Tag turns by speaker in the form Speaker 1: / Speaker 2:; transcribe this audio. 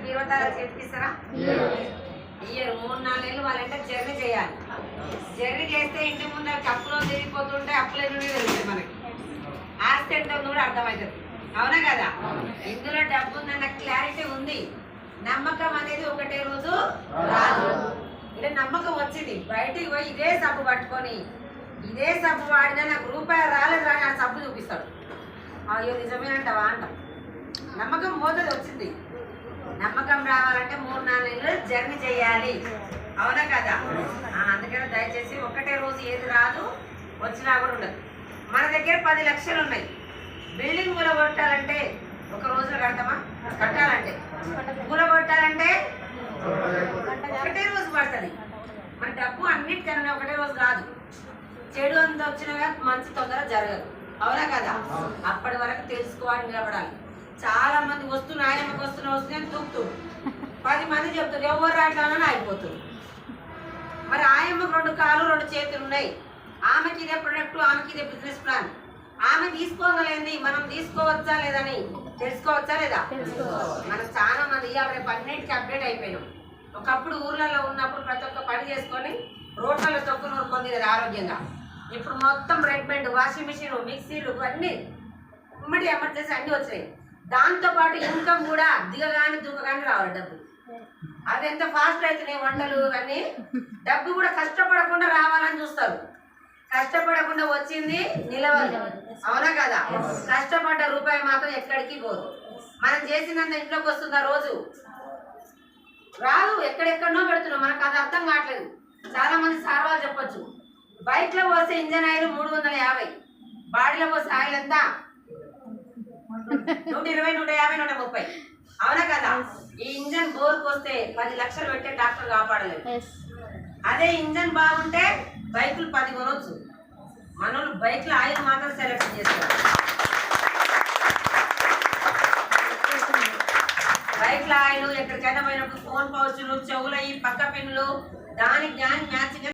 Speaker 1: బీరవతారా చేతికిస్తారా? ఇయ్యరు. 3-4 నెలలు వాళ్ళంటే జర్నీ చేయాలి. జర్నీ చేస్తే ఇంటి ముందర అప్పులో తిరిగిపోతుంటే అప్పుల నుండి తెలుస్తుంది మనకి. ఆస్తి ఎంత ఉంది కూడా అర్థమవుతుంది. అవునా కదా? ఇందులో డబ్బు ఉందన్న క్లారిటీ ఉంది. నమ్మకం అనేది ఒకటే రోజు రాదు. ఇలా నమ్మకం వచ్చింది, బయటికి పోయి ఇదే సబ్బు పట్టుకొని ఇదే సబ్బు వాడినా నాకు రూపాయలు రాలేదు రాని ఆ సబ్బు చూపిస్తాడు. అయ్యో నిజమేనంటావా అంటాం. నమ్మకం మోతది వచ్చింది. నమ్మకం రావాలంటే 3-4 నెలలు జర్నీ చేయాలి. అవునా కదా? అందుకని దయచేసి ఒకటే రోజు ఏది రాదు, వచ్చినా కూడా ఉండదు. మన దగ్గర 10 లక్షలు ఉన్నాయి. బిల్డింగ్ కూలగొట్టాలంటే ఒక రోజులో కడతామా? కట్టాలంటే కూలగొట్టాలంటే ఒకటే రోజు పడుతుంది. మన డబ్బు అన్నిటికన్నా ఒకటే రోజు కాదు. చెడు అంత వచ్చినా మంచి తొందర జరగదు. అవునా కదా? అప్పటి వరకు తెలుసుకోవాలి, నిలబడాలి. చాలా మంది వస్తున్న ఆయనకు వస్తున్నాయని తూపుతూ 10 మంది చెప్తారు, ఎవరు రావట్లని అయిపోతుంది. మరి ఆయమ్మకు 2 కాళ్ళు 2 చేతులు ఉన్నాయి. ఆమెకి ఇదే ప్రొడక్ట్, ఆమెకి ఇదే బిజినెస్ ప్లాన్. ఆమె తీసుకోగలేంది, మనం తీసుకోవచ్చా లేదని తెలుసుకోవచ్చా లేదా? మనం చాలా మంది రేపు అన్నిటికీ అప్డేట్ అయిపోయినాం. ఒకప్పుడు ఊర్లలో ఉన్నప్పుడు ప్రతి ఒక్క పని చేసుకొని రోడ్లలో తొక్కు నూరుకొని తినేది ఆరోగ్యంగా. ఇప్పుడు మొత్తం రెడీమేడ్ వాషింగ్ మిషన్, మిక్సీలు అన్నీ ఉమ్మడి ఎమర్జెన్సీ అన్నీ వచ్చినాయి. దాంతోపాటు ఇన్కమ్ కూడా దిగగానే దూకగానే రావాలి డబ్బు. అది ఎంత ఫాస్ట్ అవుతున్నాయి వంటలు అన్నీ. డబ్బు కూడా కష్టపడకుండా రావాలని చూస్తారు. కష్టపడకుండా వచ్చింది నిలవదు. అవునా కదా? కష్టపడ్డ రూపాయి మాత్రం ఎక్కడికి పోదు. మనం చేసినంత ఇంట్లోకి వస్తుందా రోజు? రాదు. ఎక్కడెక్కడనో పెడుతున్నాం, మనకు అది అర్థం కావట్లేదు. చాలా మంది సార్వాలు చెప్పొచ్చు, బైక్లో పోస్తే ఇంజన్ ఆయిల్ 350, బాడీలో పోస్తే ఆయిల్ ఎంత 120, 150, 130. అవునా కదా? ఈ ఇంజన్ బోర్కి వస్తే 10 లక్షలు పెట్టే డాక్టర్ కాపాడలేదు. అదే ఇంజన్ బాగుంటే బైకులు 10 కొనవచ్చు. మనోళ్ళు బైక్లో ఆయిల్ మాత్రం సెలెక్ట్ చేస్తారు. బైక్లో ఆయిల్ ఎక్కడికైనా పోయినప్పుడు ఫోన్ పౌచులు, చెవులు, ఈ పక్క పిన్నులు దానికి మ్యాచింగ్